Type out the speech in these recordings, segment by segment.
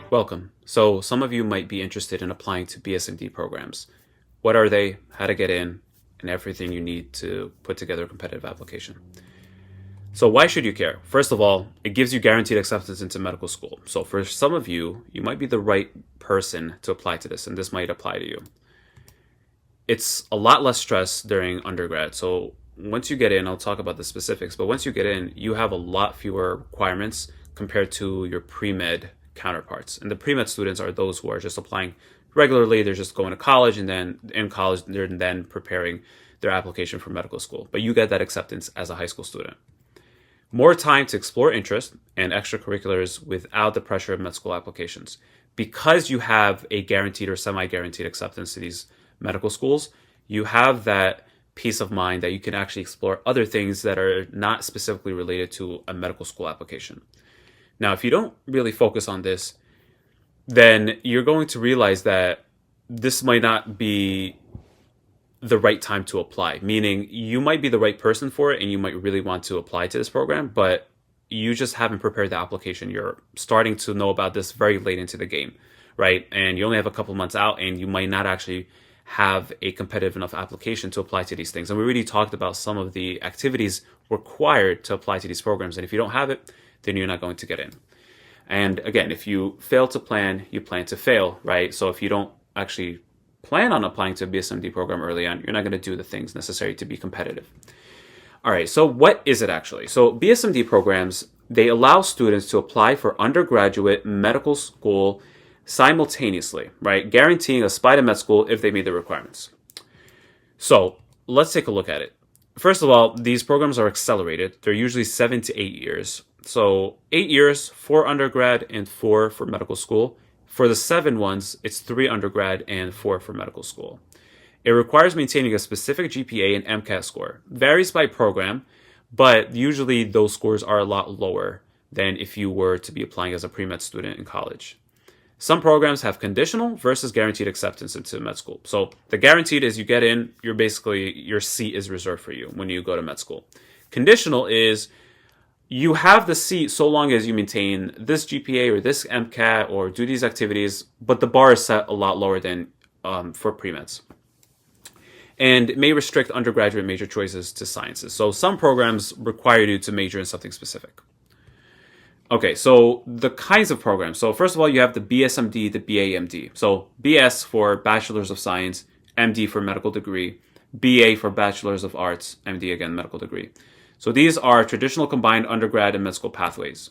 Welcome. So some of you might be interested in applying to BSMD programs. What are they, how to get in, and everything you need to put together a competitive application. So why should you care? First of all, it gives you guaranteed acceptance into medical school. So for some of you, you might be the right person to apply to this, and this might apply to you. It's a lot less stress during undergrad. So once you get in, I'll talk about the specifics, but once you get in, you have a lot fewer requirements compared to your pre-med counterparts. And the pre-med students are those who are just applying regularly. They're just going to college, and then in college, they're then preparing their application for medical school. But you get that acceptance as a high school student. More time to explore interest and extracurriculars without the pressure of med school applications. Because you have a guaranteed or semi-guaranteed acceptance to these medical schools, you have that peace of mind that you can actually explore other things that are not specifically related to a medical school application. Now, if you don't really focus on this, then you're going to realize that this might not be the right time to apply, meaning you might be the right person for it and you might really want to apply to this program, but you just haven't prepared the application. You're starting to know about this very late into the game, right? And you only have a couple months out, and you might not actually have a competitive enough application to apply to these things. And we already talked about some of the activities required to apply to these programs. And if you don't have it, then you're not going to get in. And again, if you fail to plan, you plan to fail, right? So if you don't actually plan on applying to a BSMD program early on, you're not going to do the things necessary to be competitive. All right, so what is it actually? So BSMD programs, they allow students to apply for undergraduate medical school simultaneously, right? Guaranteeing a spot in med school if they meet the requirements. So let's take a look at it. First of all, these programs are accelerated. They're usually 7 to 8 years. So 8 years, 4 undergrad and 4 for medical school. For the 7 ones, it's 3 undergrad and 4 for medical school. It requires maintaining a specific GPA and MCAT score. Varies by program, but usually those scores are a lot lower than if you were to be applying as a pre-med student in college. Some programs have conditional versus guaranteed acceptance into med school. So the guaranteed is you get in, you're basically, your seat is reserved for you when you go to med school. Conditional is you have the seat so long as you maintain this GPA or this MCAT or do these activities, but the bar is set a lot lower than for pre-meds. And it may restrict undergraduate major choices to sciences. So some programs require you to major in something specific. Okay, so the kinds of programs. So first of all, you have the BSMD, the BAMD. So BS for Bachelor's of Science, MD for medical degree, BA for Bachelor's of Arts, MD again, medical degree. So these are traditional combined undergrad and med school pathways.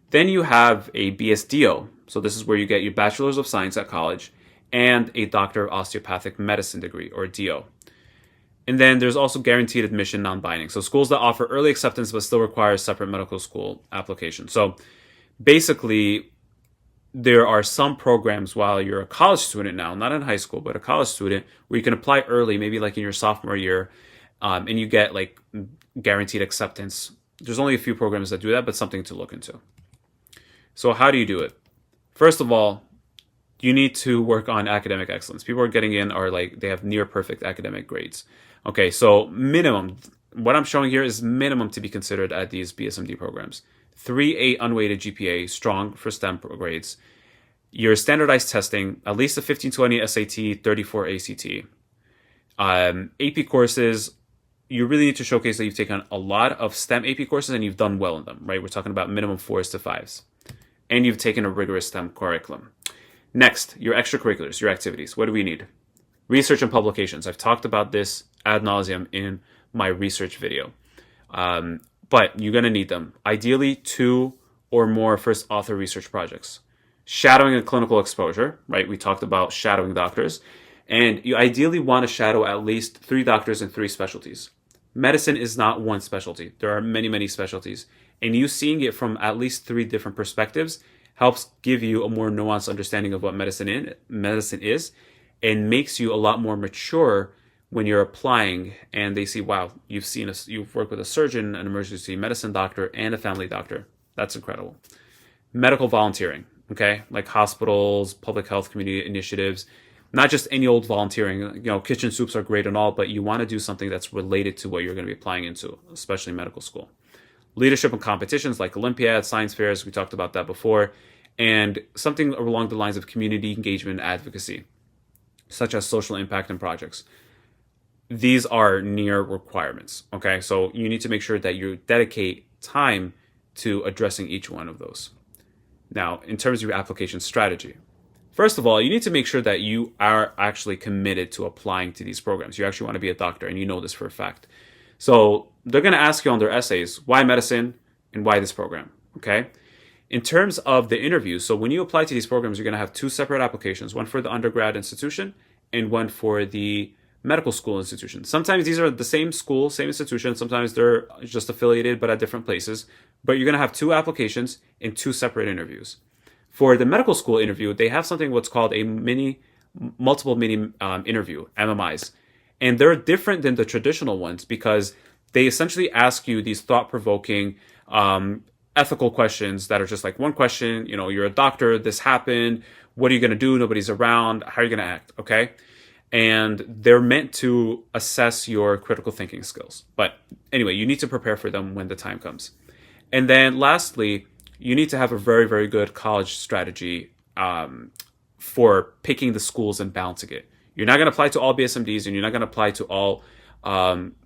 Then you have a BSDO. So this is where you get your Bachelor's of Science at college and a Doctor of Osteopathic Medicine degree, or DO. And then there's also guaranteed admission non-binding. So schools that offer early acceptance but still require a separate medical school application. So basically, there are some programs while you're a college student now, not in high school, but a college student, where you can apply early, maybe like in your sophomore year, and you get like guaranteed acceptance. There's only a few programs that do that, but something to look into. So how do you do it? First of all, you need to work on academic excellence. People are getting in are like, they have near perfect academic grades. Okay, so minimum, what I'm showing here is minimum to be considered at these BSMD programs. 3.8 unweighted GPA, strong for STEM grades. Your standardized testing, at least a 1520 SAT, 34 ACT. AP courses, you really need to showcase that you've taken a lot of STEM AP courses and you've done well in them, right? We're talking about minimum 4s to 5s. And you've taken a rigorous STEM curriculum. Next, your extracurriculars, your activities. What do we need? Research and publications. I've talked about this ad nauseum in my research video. But you're going to need them. Ideally, 2 or more first author research projects. Shadowing and clinical exposure, right? We talked about shadowing doctors. And you ideally want to shadow at least 3 doctors in 3 specialties. Medicine is not one specialty. There are many, many specialties. And you seeing it from at least 3 different perspectives helps give you a more nuanced understanding of what medicine is and makes you a lot more mature when you're applying and they see, wow, you've worked with a surgeon, an emergency medicine doctor, and a family doctor. That's incredible. Medical volunteering, okay? Like hospitals, public health community initiatives, not just any old volunteering. You know, kitchen soups are great and all, but you want to do something that's related to what you're going to be applying into, especially medical school. Leadership and competitions like Olympiads, science fairs, we talked about that before. and something along the lines of community engagement and advocacy, such as social impact and projects. These are near requirements. Okay, so you need to make sure that you dedicate time to addressing each one of those. Now, in terms of your application strategy, first of all, you need to make sure that you are actually committed to applying to these programs. You actually want to be a doctor, and you know this for a fact. So they're going to ask you on their essays, why medicine and why this program? Okay. In terms of the interviews, so when you apply to these programs, you're going to have two separate applications, one for the undergrad institution and one for the medical school institution. Sometimes these are the same school, same institution. Sometimes they're just affiliated, but at different places. But you're going to have two applications and two separate interviews. For the medical school interview, they have something what's called a multiple mini interview, MMIs. And they're different than the traditional ones because they essentially ask you these thought-provoking ethical questions that are just like one question, you're a doctor, this happened, what are you going to do? Nobody's around. How are you going to act? Okay. And they're meant to assess your critical thinking skills. But anyway, you need to prepare for them when the time comes. And then lastly, you need to have a very, very good college strategy for picking the schools and balancing it. You're not going to apply to all BSMDs and you're not going to apply to all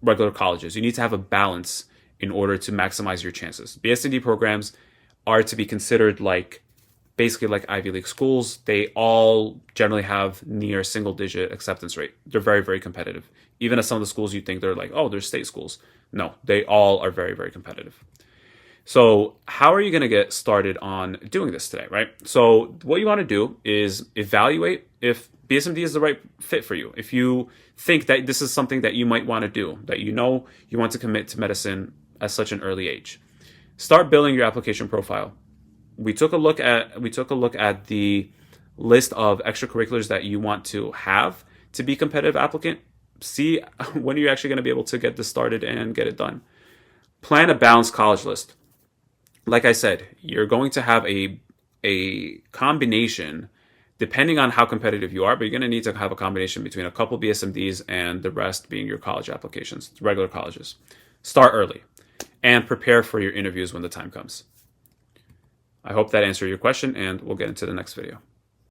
regular colleges. You need to have a balance in order to maximize your chances. BSMD programs are to be considered basically like Ivy League schools. They all generally have near single-digit acceptance rate. They're very, very competitive. Even at some of the schools you think they're like, oh, they're state schools. No, they all are very, very competitive. So how are you going to get started on doing this today, right? So what you want to do is evaluate if BSMD is the right fit for you. If you think that this is something that you might want to do, that you want to commit to medicine at such an early age, start building your application profile. We took a look at the list of extracurriculars that you want to have to be a competitive applicant. See when you're actually going to be able to get this started and get it done. Plan a balanced college list. Like I said, you're going to have a combination depending on how competitive you are, but you're going to need to have a combination between a couple BSMDs and the rest being your college applications, regular colleges. Start early and prepare for your interviews when the time comes. I hope that answered your question, and we'll get into the next video.